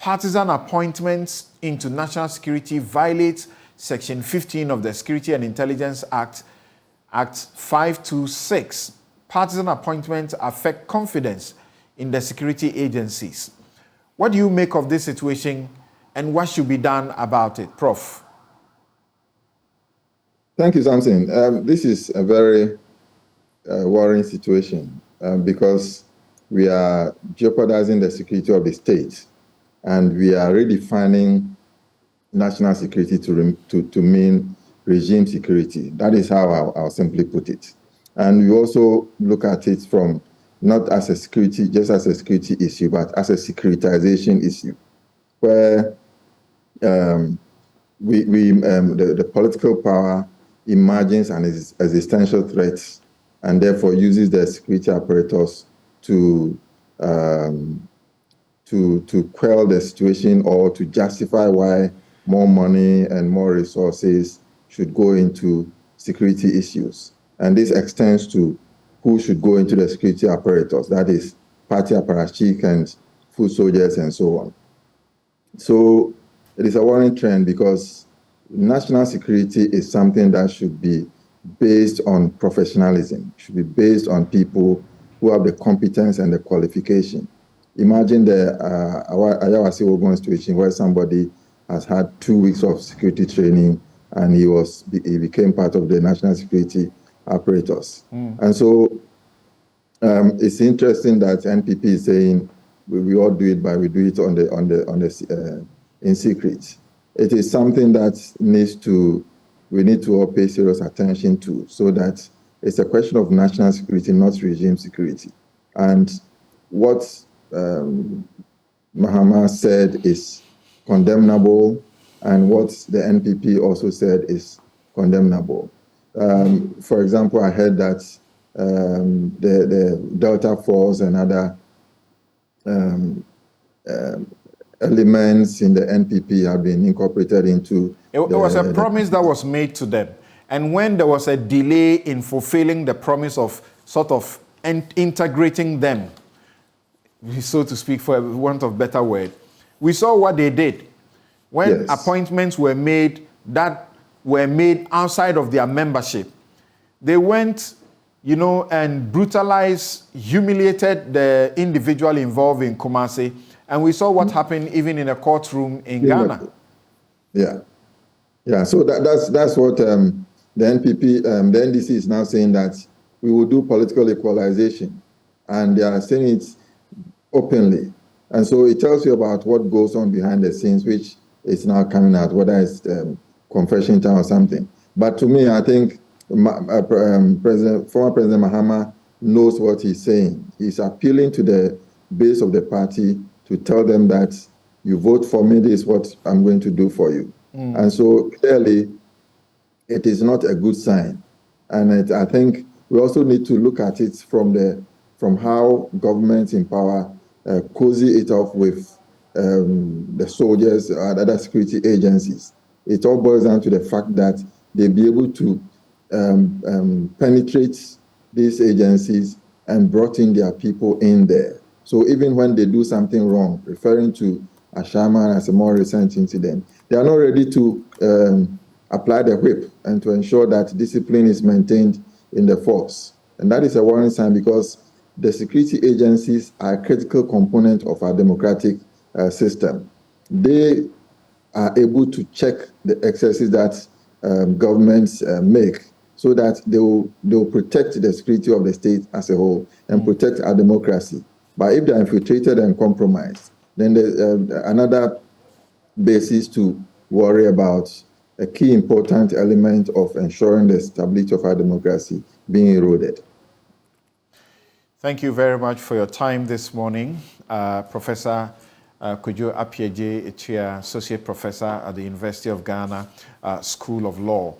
partisan appointments into national security violates Section 15 of the Security and Intelligence Act, Act 526. Partisan appointments affect confidence in the security agencies. What do you make of this situation, and what should be done about it, Prof? Thank you, Samson. This is a very worrying situation because we are jeopardizing the security of the state, and we are redefining national security to mean regime security. That is how I'll simply put it. And we also look at it from not as a security, just as a security issue, but as a securitization issue, where the political power imagines an existential threat and therefore uses the security apparatus to quell the situation or to justify why more money and more resources should go into security issues. And this extends to who should go into the security apparatus, that is party apparatchik and foot soldiers and so on. So it is a worrying trend because national security is something that should be based on professionalism, should be based on people who have the competence and the qualification. Imagine the Ayawase Ogun situation where somebody has had 2 weeks of security training and he became part of the national security apparatus. And so it's interesting that NPP is saying we all do it, but we do it in secret. It is something that we need to all pay serious attention to, so that it's a question of national security, not regime security. And what Mahama said is condemnable, and what the NPP also said is condemnable. For example, I heard that the Delta Force and other elements in the NPP have been incorporated into... It was a promise that was made to them. And when there was a delay in fulfilling the promise of sort of integrating them, so to speak, for want of a better word, we saw what they did. When appointments were made that were made outside of their membership, they went, and brutalized, humiliated the individual involved in Kumasi. And we saw what happened even in a courtroom in Ghana. Yeah. So that's what the NPP, the NDC is now saying, that we will do political equalization, and they are saying it openly. And so it tells you about what goes on behind the scenes, which is now coming out, whether it's confession time or something. But to me, I think former President Mahama knows what he's saying. He's appealing to the base of the party to tell them that you vote for me, this is what I'm going to do for you. And so clearly, it is not a good sign. And I think we also need to look at it from how governments in power cozy it up with the soldiers and other security agencies. It all boils down to the fact that they'll be able to penetrate these agencies and brought in their people in there. So even when they do something wrong, referring to Ashama as a more recent incident, they are not ready to apply the whip and to ensure that discipline is maintained in the force. And that is a warning sign, because the security agencies are a critical component of our democratic system. They are able to check the excesses that governments make, so that they will protect the security of the state as a whole and protect our democracy. But if they are infiltrated and compromised, then there's another basis to worry about a key important element of ensuring the stability of our democracy being eroded. Thank you very much for your time this morning, Professor Kwadwo Appiagyei-Atua, Associate Professor at the University of Ghana School of Law.